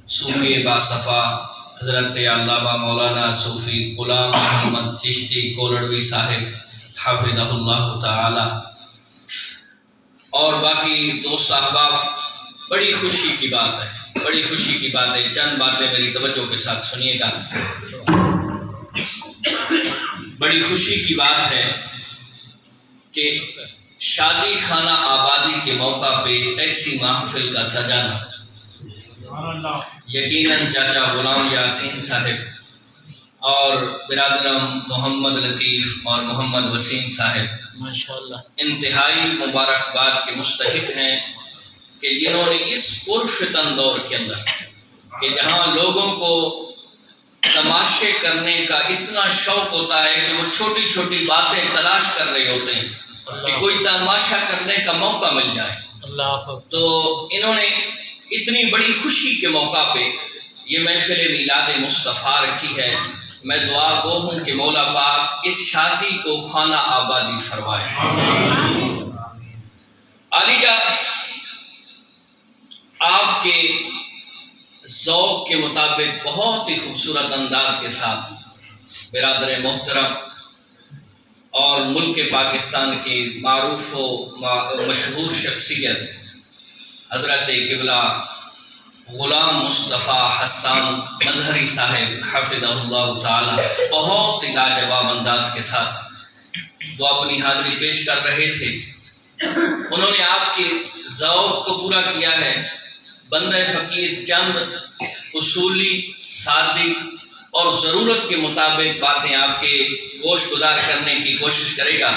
صوفی باصفا حضرت علامہ مولانا صوفی غلام محمد چشتی کولڑوی صاحب حافظہ اللہ تعالی اور باقی دوست احباب، بڑی خوشی کی بات ہے، بڑی خوشی کی بات ہے۔ چند باتیں میری توجہ کے ساتھ سنیے گا۔ بڑی خوشی کی بات ہے کہ شادی خانہ آبادی کے موقع پہ ایسی محفل کا سجانا یقیناً چاچا غلام یاسین صاحب اور برادرم محمد لطیف اور محمد وسیم صاحب ماشاءاللہ انتہائی مبارکباد کے مستحق ہیں کہ جنہوں نے اس پرفتن دور کے اندر کہ جہاں لوگوں کو تماشے کرنے کا اتنا شوق ہوتا ہے کہ وہ چھوٹی چھوٹی باتیں تلاش کر رہے ہوتے ہیں کہ کوئی تماشا کرنے کا موقع مل جائے، اللہ تو انہوں نے اتنی بڑی خوشی کے موقع پہ یہ محفل میلاد مصطفیٰ رکھی ہے۔ میں دعا گو ہوں کہ مولا پاک اس شادی کو خانہ آبادی فرمائے۔ علی جا، آپ کے ذوق کے مطابق بہت ہی خوبصورت انداز کے ساتھ برادر محترم اور ملک پاکستان کی معروف و مشہور شخصیت حضرت قبلہ غلام مصطفیٰ حسان مظہری صاحب حفظہ اللہ تعالی بہت ہی لاجواب انداز کے ساتھ وہ اپنی حاضری پیش کر رہے تھے۔ انہوں نے آپ کے ذوق کو پورا کیا ہے۔ بندہ فقیر چند اصولی، صادق اور ضرورت کے مطابق باتیں آپ کے گوش گزار کرنے کی کوشش کرے گا۔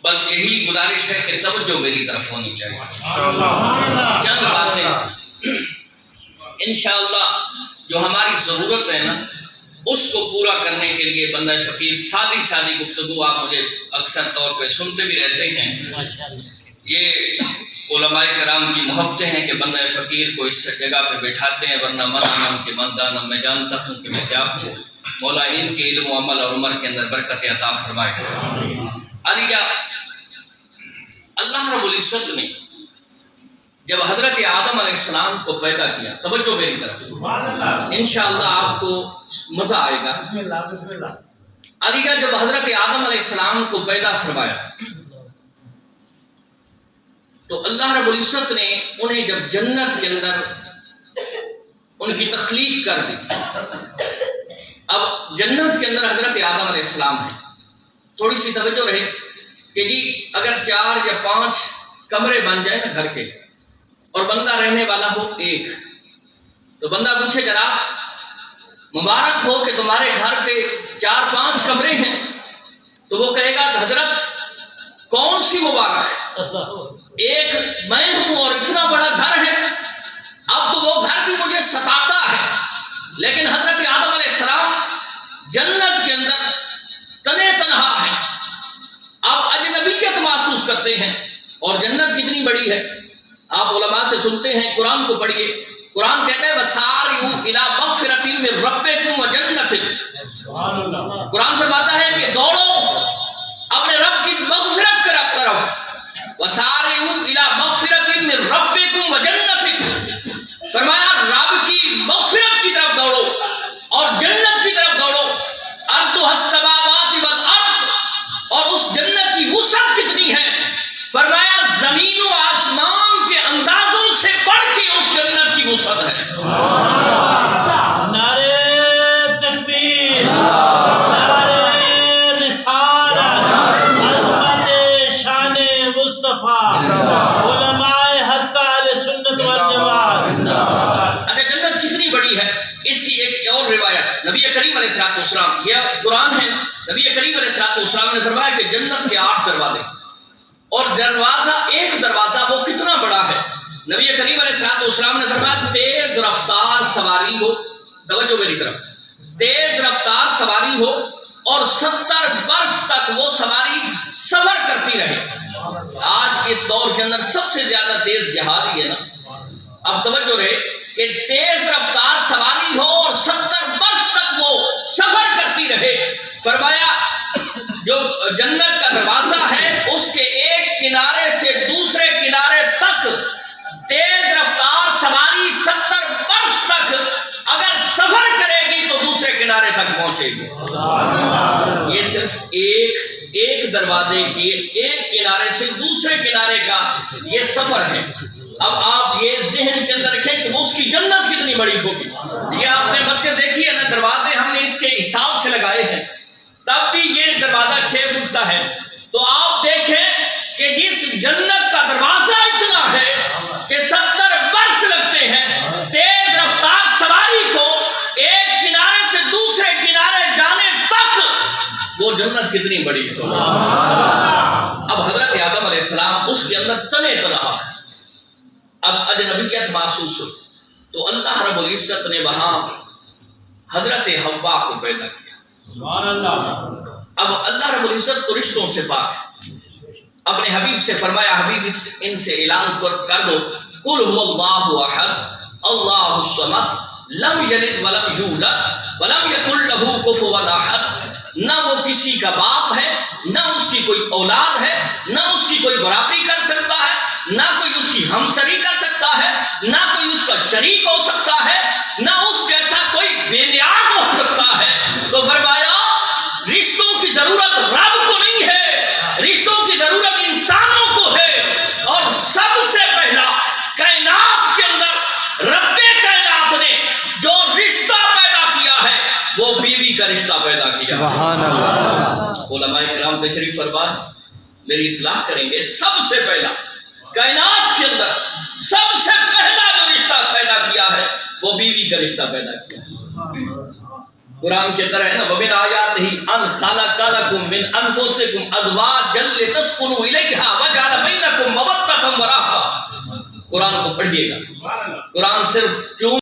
بس یہی گزارش ہے کہ توجہ میری طرف ہونی چاہیے۔ چند باتیں انشاءاللہ جو ہماری ضرورت ہے نا اس کو پورا کرنے کے لیے بندہ فقیر سادی گفتگو آپ مجھے اکثر طور پہ سنتے بھی رہتے ہیں۔ یہ علماء کرام کی محبتیں ہیں کہ بندہ فقیر کو اس جگہ پہ بیٹھاتے ہیں، ورنہ من کے من دانا میں جانتا ہوں کہ میں کیا ہوں۔ مولا ان کے علم و عمل اور عمر کے اندر برکت عطا فرمائے۔ علی جا، اللہ رب العزت نے جب حضرت آدم علیہ السلام کو پیدا کیا، توجہ میری طرف، انشاءاللہ آپ کو مزہ آئے گا۔ علی جا، جب حضرت آدم علیہ السلام کو پیدا فرمایا تو اللہ رب العزت نے انہیں جب جنت کے اندر ان کی تخلیق کر دی، اب جنت کے اندر حضرت آدم علیہ السلام ہے۔ تھوڑی سی توجہ رہے کہ جی اگر 4 یا 5 کمرے بن جائیں نا گھر کے اور بندہ رہنے والا ہو ایک، تو بندہ پوچھے جناب مبارک ہو کہ تمہارے گھر کے 4-5 کمرے ہیں، تو وہ کہے گا حضرت کون سی مبارک، ایک میں ہوں اور اتنا بڑا گھر ہے، اب تو وہ گھر بھی مجھے ستاتا ہے۔ لیکن حضرت آدم علیہ السلام جنت کے اندر تنے تنہا ہے، آپ اجنبیت محسوس کرتے ہیں، اور جنت کتنی بڑی ہے آپ علماء سے سنتے ہیں۔ قرآن کو پڑھیے، قرآن کہتا ہے وَسَارِعُوا إِلَىٰ مَغْفِرَةٍ مِّن رَّبِّكُمْ وَجَنَّةٍ، قرآن فرماتا ہے کہ دوڑو اپنے رب کی مغفرت کی طرف، وَسَارِعُوا إِلَىٰ مَغْفِرَةٍ مِّن رَّبِّكُمْ وَجَنَّةٍ، فرمایا رب کی مغفرت کی طرف دوڑو اور جنت کی طرف دوڑو۔ أَرْضُهَا السَّمَاوَاتِ وَالْأَرْضُ، اور اس جنت کی وسعت کتنی ہے، فرمایا زمین و آسمان کے اندازوں سے بڑھ کے اس جنت کی وسعت ہے۔ نعرہ تکبیر، نعرہ رسالت، عظمت شان مصطفیٰ، علماء حق اہل سنت والجماعت۔ اچھا جنت کتنی بڑی ہے، اس کی ایک اور روایت نبی کریم علیہ السلام، یہ قرآن ہے، نبی کریم علیہ السلام نے فرمایا کہ جنت کے 8 دروازے، اور دروازہ ایک دروازہ وہ کتنا بڑا ہے، نبی کریم علیہ السلام نے فرمایا تیز رفتار سواری ہو، توجہ میری طرف، تیز رفتار سواری ہو اور 70 برس تک وہ سواری سفر کرتی رہے۔ آج اس دور کے اندر سب سے زیادہ تیز جہاز ہی ہے نا، اب توجہ رہے کہ تیز رفتار سواری ہو اور 70 برس تک وہ سفر کرتی رہے۔ فرمایا جو جنت کا دروازہ ہے اس کے ایک کنارے سے دوسرے کنارے تک تیز رفتار سواری 70 پہنچے گے۔ یہ صرف ایک دروازے کے ایک کنارے سے دوسرے کنارے کا یہ سفر ہے۔ اب آپ یہ ذہن کے اندر رکھیں کہ وہ اس کی جنت کتنی بڑی ہوگی۔ یہ آپ نے مسجد دیکھی ہے نا، دروازے ہم نے اس کے حساب سے لگائے ہیں، تب بھی یہ دروازہ 6 فٹ کا ہے۔ تو آپ دیکھیں کہ جس جنت کا دروازہ اتنا ہے کہ 70 برس لگتے ہیں تیز رفتار سواری کو ایک کنارے سے دوسرے کنارے جانے تک، وہ جنت کتنی بڑی ہے۔ اب حضرت آدم علیہ السلام اس کے اندر تنے تنہا، اب اجنبیت محسوس ہوئی، تو اللہ رب العزت نے وہاں حضرت حوا کو پیدا کیا۔ اب اللہ رب العزت تو رشتوں سے پاک ہے، اپنے حبیب سے فرمایا حبیب ان سے اعلان کر دو، قل هو اللہ احد اللہ الصمد لم یلد ولم یولد ولم یکن له کفوا احد۔ نہ وہ کسی کا باپ ہے، نہ اس کی کوئی اولاد ہے، نہ اس کی کوئی برابری کر سکتا ہے، نہ کوئی اس کی ہمسری کر سکتا ہے، نہ کوئی اس کا شریک ہو سکتا ہے، نہ اس جیسا کوئی بے نیاز ہو سکتا ہے۔ تو فرمایا رشتوں کی ضرورت رب کو نہیں ہے، رشتوں کی ضرورت انسانوں کو ہے، اور سب سے پہلا کائنات کے اندر رب کائنات نے جو رشتہ پیدا کیا ہے وہ بیوی کا رشتہ پیدا کیا۔ سبحان اللہ۔ علماء کرام تشریف فرما میری اصلاح کریں گے، سب سے پہلا کائنات کے اندر سب سے پہلا جو رشتہ پیدا کیا ہے وہ بیوی کا رشتہ پیدا کیا ہے۔ قرآن کے اندر ہے نا، وَمِنْ آيَاتِهِ أَنْ خَلَقَ لَكُم مِّنْ أَنفُسِكُمْ أَزْوَاجًا لِتَسْكُنُوا إِلَيْهَا وَجَعَلَ بَيْنَكُم مَّوَدَّةً وَرَحْمَةً۔ قرآن کو پڑھیے گا، قرآن صرف